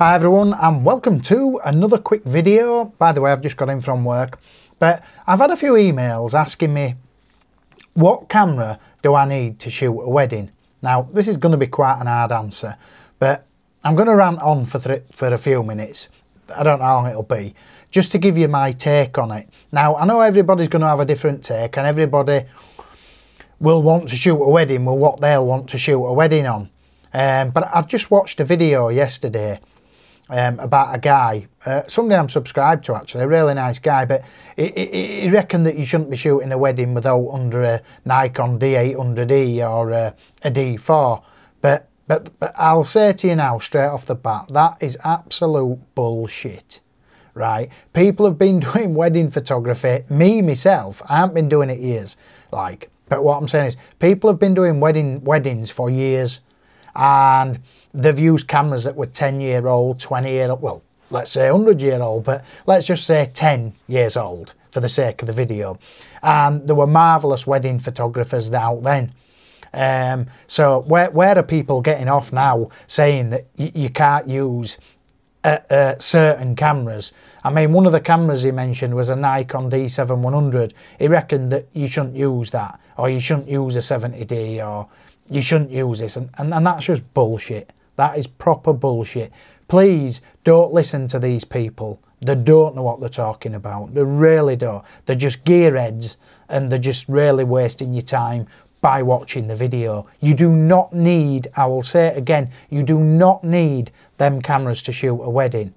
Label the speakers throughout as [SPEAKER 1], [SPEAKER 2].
[SPEAKER 1] Hi everyone and welcome to another quick video. By the way, I've just got in from work, but I've had a few emails asking me what camera do I need to shoot a wedding. Now this is going to be quite an hard answer, but I'm going to rant on for a few minutes. I don't know how long it'll be, just to give you my take on it. Now I know everybody's going to have a different take and everybody will want to shoot a wedding with what they'll want to shoot a wedding on. But I've just watched a video yesterday about a guy, somebody I'm subscribed to actually, a really nice guy, but he reckoned that you shouldn't be shooting a wedding without under a Nikon D800E or a D4. But I'll say to you now straight off the bat, that is absolute bullshit, right? People have been doing wedding photography, myself, I haven't been doing it years, but what I'm saying is people have been doing weddings for years, and they've used cameras that were 10-year-old, 20-year-old, well, let's say 100-year-old, but let's just say 10 years old for the sake of the video. And there were marvellous wedding photographers out then. So where are people getting off now saying that you can't use certain cameras? I mean, one of the cameras he mentioned was a Nikon D7-100. He reckoned that you shouldn't use that, or you shouldn't use a 70D, or you shouldn't use this, and that's just bullshit. That is proper bullshit. Please don't listen to these people. They don't know what they're talking about. They really don't. They're just gearheads, and they're just really wasting your time by watching the video. You do not need, I will say it again, you do not need them cameras to shoot a wedding,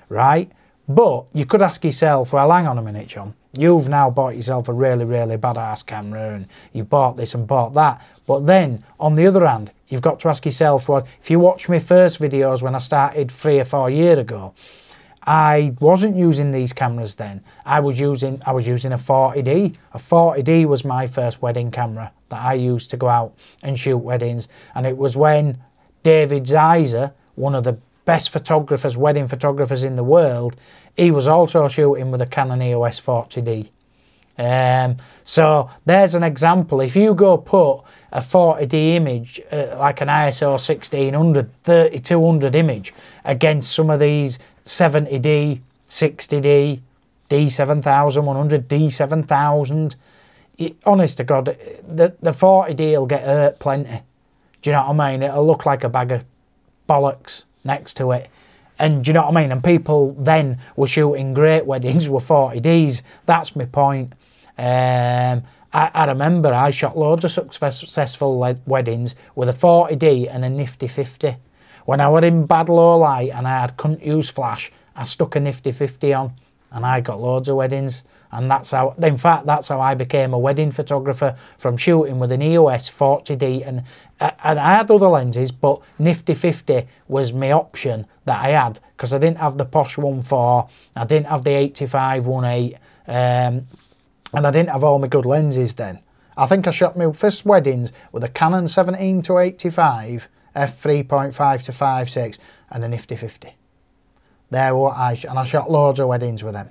[SPEAKER 1] right? But you could ask yourself, well, hang on a minute, John. You've now bought yourself a really, really badass camera and you bought this and bought that. But then, on the other hand, you've got to ask yourself, well, if you watch my first videos when I started 3 or 4 years ago, I wasn't using these cameras then. I was using a 40D. A 40D was my first wedding camera that I used to go out and shoot weddings. And it was when David Zeiser, one of the best photographers, wedding photographers in the world, he was also shooting with a Canon EOS 40D. So there's an example. If you go put a 40D image, like an ISO 1600, 3200 image against some of these 70D, 60D, D7100, D7000, honest to God, the 40D will get hurt plenty. Do you know what I mean? It'll look like a bag of bollocks next to it. And do you know what I mean? And people then were shooting great weddings with 40Ds. That's my point. I remember I shot loads of successful weddings with a 40D and a nifty 50. When I were in bad low light and I couldn't use flash, I stuck a nifty 50 on and I got loads of weddings. And that's how, in fact, that's how I became a wedding photographer, from shooting with an EOS 40D. And I had other lenses, but nifty 50 was my option that I had, because I didn't have the posh 1.4, I didn't have the 85 1.8, and I didn't have all my good lenses then. I think I shot my first weddings with a Canon 17-85, f3.5 to 5.6 and a nifty 50. There what and I shot loads of weddings with them,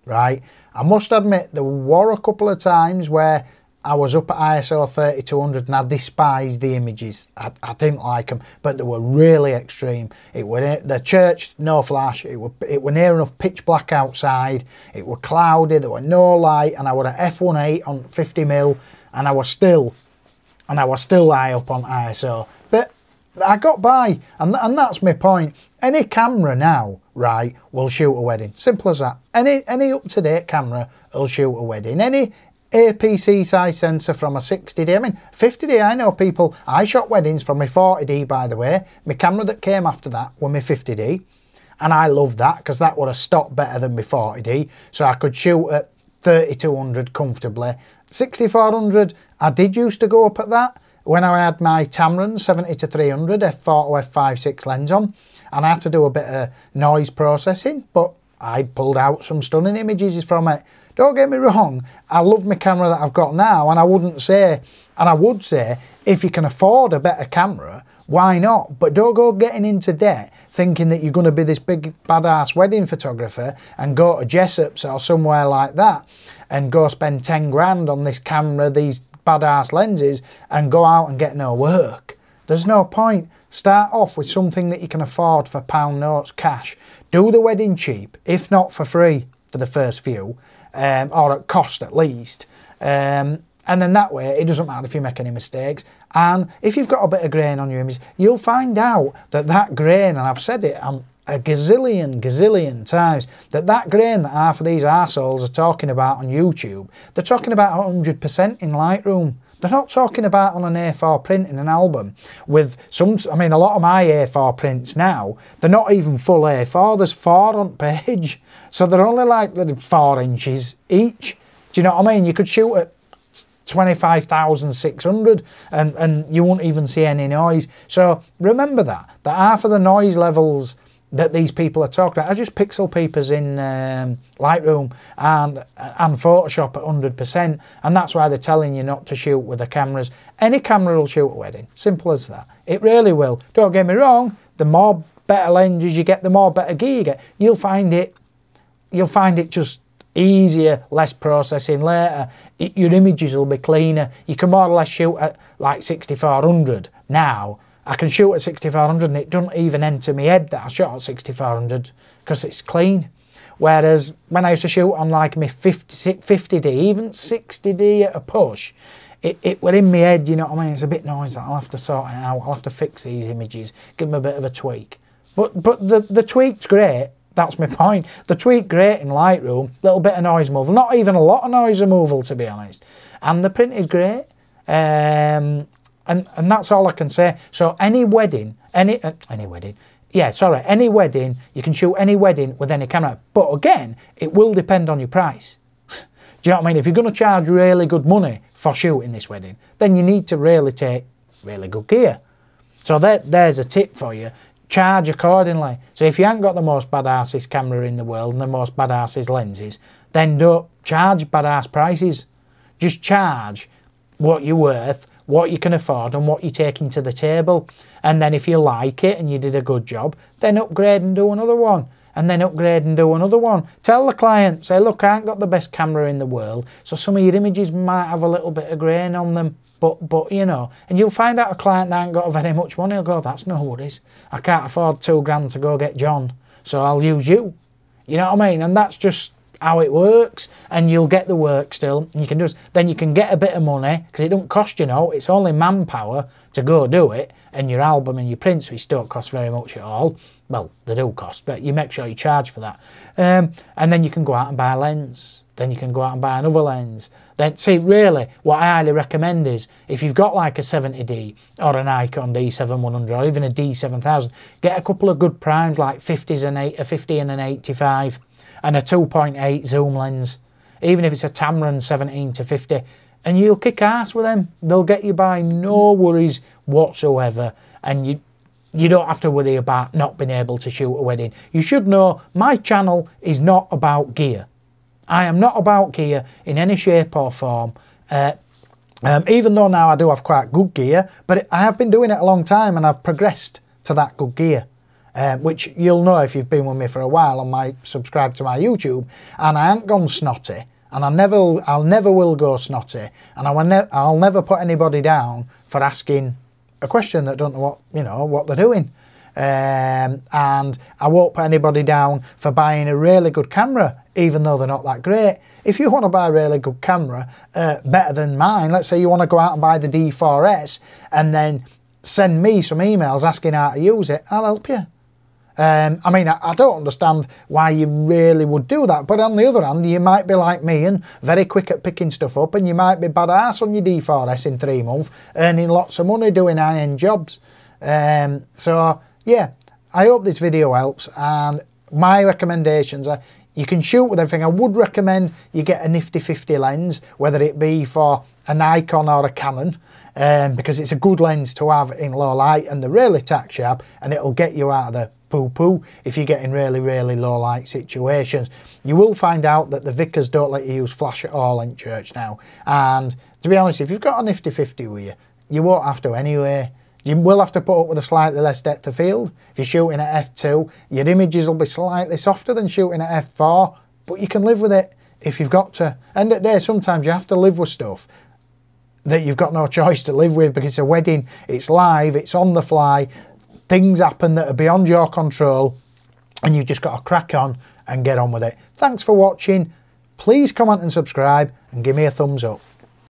[SPEAKER 1] right? I must admit there were a couple of times where I was up at ISO 3200 and I despised the images. I didn't like them, but they were really extreme. It were the church, no flash. It were near enough pitch black outside. It were cloudy. There were no light, and I were at f1.8 on 50mm, and I was still high up on ISO. But I got by, and that's my point. Any camera now, right, will shoot a wedding. Simple as that. Any up-to-date camera will shoot a wedding. Any APC size sensor from a 60D, I mean 50D, I know people, I shot weddings from my 40D, by the way. My camera that came after that was my 50D, and I loved that because that would have stopped better than my 40D, so I could shoot at 3200 comfortably. 6400, I did used to go up at that when I had my Tamron 70-300 f4 f5.6 lens on, and I had to do a bit of noise processing, but I pulled out some stunning images from it. Don't get me wrong, I love my camera that I've got now, and I would say, if you can afford a better camera, why not? But don't go getting into debt thinking that you're going to be this big badass wedding photographer and go to Jessop's or somewhere like that and go spend 10 grand on this camera, these badass lenses, and go out and get no work. There's no point. Start off with something that you can afford for pound notes cash. Do the wedding cheap, if not for free for the first few, or at cost at least. And then that way it doesn't matter if you make any mistakes. And if you've got a bit of grain on your image, you'll find out that that grain, and I've said it a gazillion times, that grain that half of these arseholes are talking about on YouTube, they're talking about 100% in Lightroom. They're not talking about on an A4 print in an album with some, I mean, a lot of my A4 prints now, they're not even full A4, there's 4 on page. So they're only like 4 inches each. Do you know what I mean? You could shoot at 25,600 and you won't even see any noise. So remember that half of the noise levels that these people are talking about are just pixel peepers in Lightroom and Photoshop at 100%, and that's why they're telling you not to shoot with the cameras. Any camera will shoot a wedding, simple as that. It really will. Don't get me wrong, the more better lenses you get, the more better gear you get. You'll find it just easier, less processing later. Your images will be cleaner. You can more or less shoot at like 6400 now. I can shoot at 6400 and it doesn't even enter my head that I shot at 6400 because it's clean. Whereas when I used to shoot on like my 50D, even 60D at a push, it were in my head, you know what I mean? It's a bit noisy. I'll have to sort it out. I'll have to fix these images, give them a bit of a tweak. But the tweak's great. That's my point. The tweak great in Lightroom, little bit of noise removal, not even a lot of noise removal to be honest. And the print is great. And that's all I can say. So any wedding, any wedding, you can shoot any wedding with any camera. But again, it will depend on your price. Do you know what I mean? If you're going to charge really good money for shooting this wedding, then you need to really take really good gear. So there's a tip for you. Charge accordingly. So if you haven't got the most badassest camera in the world and the most badassest lenses, then don't charge badass prices. Just charge what you're worth, what you can afford and what you're taking to the table. And then if you like it and you did a good job, then upgrade and do another one. And then upgrade and do another one. Tell the client, say, look, I ain't got the best camera in the world, so some of your images might have a little bit of grain on them. But you know, and you'll find out a client that ain't got very much money, will go, that's no worries. I can't afford £2 to go get John, so I'll use you. You know what I mean? And that's just how it works, and you'll get the work still. And you can just, then you can get a bit of money, because it don't cost you no, it's only manpower to go do it, and your album and your prints, which don't cost very much at all. Well, they do cost, but you make sure you charge for that. And then you can go out and buy a lens. Then you can go out and buy another lens. Then, see, really, what I highly recommend is, if you've got like a 70D or an Nikon D7100 or even a D7000, get a couple of good primes like 50s and a 50 and an 85 and a 2.8 zoom lens, even if it's a Tamron 17-50, and you'll kick ass with them. They'll get you by, no worries whatsoever, and you don't have to worry about not being able to shoot a wedding. You should know my channel is not about gear. I am not about gear in any shape or form, even though now I do have quite good gear, but I have been doing it a long time and I've progressed to that good gear, which you'll know if you've been with me for a while on my subscribe to my YouTube, and I haven't gone snotty, and I'll never will go snotty, and I'll never put anybody down for asking a question that don't know what they're doing. And I won't put anybody down for buying a really good camera, even though they're not that great. If you want to buy a really good camera, better than mine, let's say you want to go out and buy the D4S and then send me some emails asking how to use it, I'll help you. I mean, I don't understand why you really would do that, but on the other hand, you might be like me and very quick at picking stuff up, and you might be badass on your D4S in 3 months, earning lots of money doing high-end jobs. So yeah, I hope this video helps, and my recommendations are, you can shoot with everything. I would recommend you get a nifty 50 lens, whether it be for a Nikon or a Canon, because it's a good lens to have in low light, and they're really tack sharp, and it'll get you out of the poo-poo if you're getting really, really low light situations. You will find out that the vicars don't let you use flash at all in church now, and to be honest, if you've got a nifty 50 with you, you won't have to anyway. You will have to put up with a slightly less depth of field. If you're shooting at f2, your images will be slightly softer than shooting at f4, but you can live with it if you've got to. End of the day, sometimes you have to live with stuff that you've got no choice to live with, because it's a wedding, it's live, it's on the fly. things happen that are beyond your control, and you've just got to crack on and get on with it. Thanks for watching. Please comment and subscribe and give me a thumbs up.